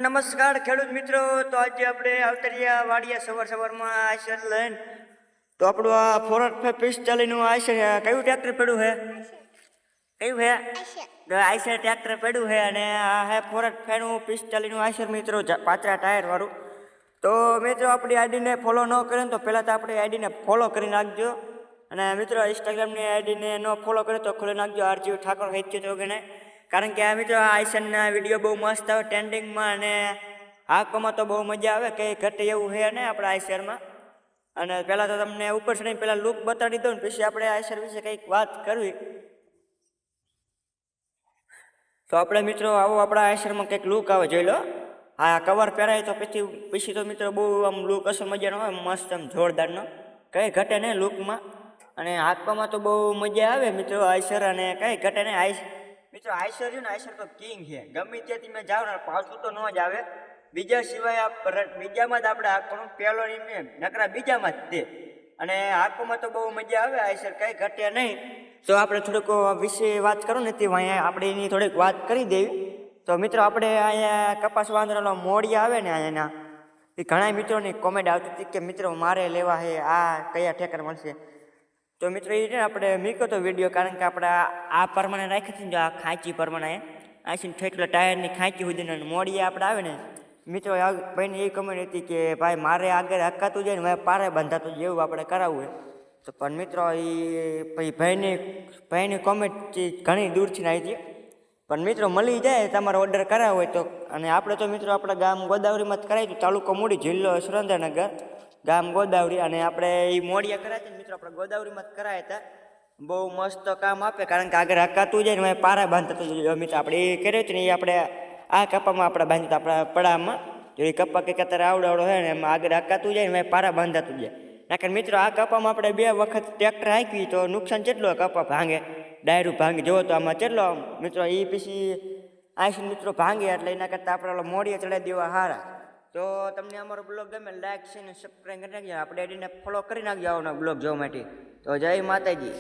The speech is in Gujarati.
નમસ્કાર ખેડૂત મિત્રો, તો આજે આપણે આવતરિયા વાડિયા સવારમાં આશર લઈને તો આપણું આ ફોરટ 45 નું આશર કયું ટ્રેક્ટર પડ્યું હે? કયું હે? આશર ટ્રેક્ટર પડ્યું હે અને આ હે ફોરટ 45 નું આશર મિત્રો, પાછા ટાયર વાળું. તો મિત્રો આપણી આઈડીને ફોલો ન કરે તો પહેલાં તો આપણી આઈડીને ફોલો કરી નાખજો. અને મિત્રો ઇન્સ્ટાગ્રામની આઈડીને ન ફોલો કરે તો ખોલી નાખજો, આરજી ઠાકોર હેચ્યું તો ગણે. કારણ કે આ મિત્રો આ આઈસનના વિડીયો બહુ મસ્ત આવે ટ્રેન્ડિંગમાં અને આંખોમાં તો બહુ મજા આવે, કંઈ ઘટે એવું છે ને આપણા આઈસરમાં. અને પહેલાં તો તમને ઉપર ચડીને પહેલાં લુક બતાડી દઉં ને પછી આપણે આઈસર વિશે કંઈક વાત કરવી. તો આપણે મિત્રો આવો આપણા આઈસરમાં કંઈક લુક આવે જોઈ લો. હા, કવર પહેરાય તો પછી તો મિત્રો બહુ આમ લુક અસર મજાનો હોય, મસ્ત આમ જોરદારનો, કંઈ ઘટે નહીં લુકમાં. અને હાંકવામાં તો બહુ મજા આવે મિત્રો આઈસર, અને કંઈ ઘટે નહીં. મિત્રો આઈસર છે ને, આઈસર તો કિંગ છે. ગમે ત્યાંથી મેં જાવ ને પાછું તો ન જ આવે. બીજા સિવાય બીજામાં જ આપણે હાંકવાનું, પહેલો નહીં નકરા બીજામાં જ તે. અને હાંકવામાં તો બહુ મજા આવે આઈસર, કંઈ ઘટે નહીં. તો આપણે થોડુંક વિશે વાત કરો ને તે અહીંયા આપણે એની થોડીક વાત કરી દેવી. તો મિત્રો આપણે અહીંયા કપાસ વાંદરાનો મોડિયા આવે ને અહીંયાના, એ ઘણા મિત્રોની કોમેન્ટ આવતી હતી કે મિત્રો મારે લેવા છે, આ કયા ઠેકર મળશે. તો મિત્રો એ આપણે મીકો તો વિડીયો, કારણ કે આપણે આ પરમાણે રાખી હતી ને, જો આ ખાંચી પરમાણે આશીને ઠેકલા ટાયરની ખાંચી સુધીને મોડિયા આપણે આવે ને મિત્રો, ભાઈની એ કમેન્ટ હતી કે ભાઈ મારે આગળ હકાતું જાય ને મારે પારે બંધાતું જાય એવું આપણે કરાવવું હોય. તો પણ મિત્રો એ ભાઈની કોમેન્ટ ઘણી દૂરથી આવી હતી. પણ મિત્રો મળી જાય તમારે ઓર્ડર કરાવવો હોય તો. અને આપણે તો મિત્રો આપણા ગામ ગોદાવરીમાં જ કરાવી હતું, તાલુકો મૂડી, જિલ્લો સુરેન્દ્રનગર, ગામ ગોદાવરી. અને આપણે એ મોડિયા કરાયા હતા મિત્રો, આપણે ગોદાવરીમાં જ કરાયા હતા. બહુ મસ્ત કામ આપે, કારણ કે આગળ હકાતું જાય ને પારા બાંધતું જાય મિત્રો. આપણે એ કર્યું હતું ને એ આપણે આ કપામાં આપણે બાંધતા આપણા પડામાં, જો એ કપા કંઈક અત્યારે આવડો હોય ને એમાં આગળ હકાતું જાય ને પારા બાંધાતું જાય. કારણ મિત્રો આ કપામાં આપણે 2 વખત ટ્રેક્ટર હાંકવી તો નુકસાન કેટલો, કપા ભાંગે, ડાયરું ભાંગી જોવો તો આમાં કેટલો મિત્રો. એ પછી આઈસી મિત્રો ભાંગે, એટલે એના કરતાં આપણે મોડિયા ચડાવી દેવા સારા. તો તમને અમારો બ્લોગ ગમે લાઈક છે ને સબસ્ક્રાઈબ કરી નાખજો, આપણે આઈડીને ફોલો કરી નાખજો આવવાનો બ્લોગ જોવા માટે. તો જય માતાજી.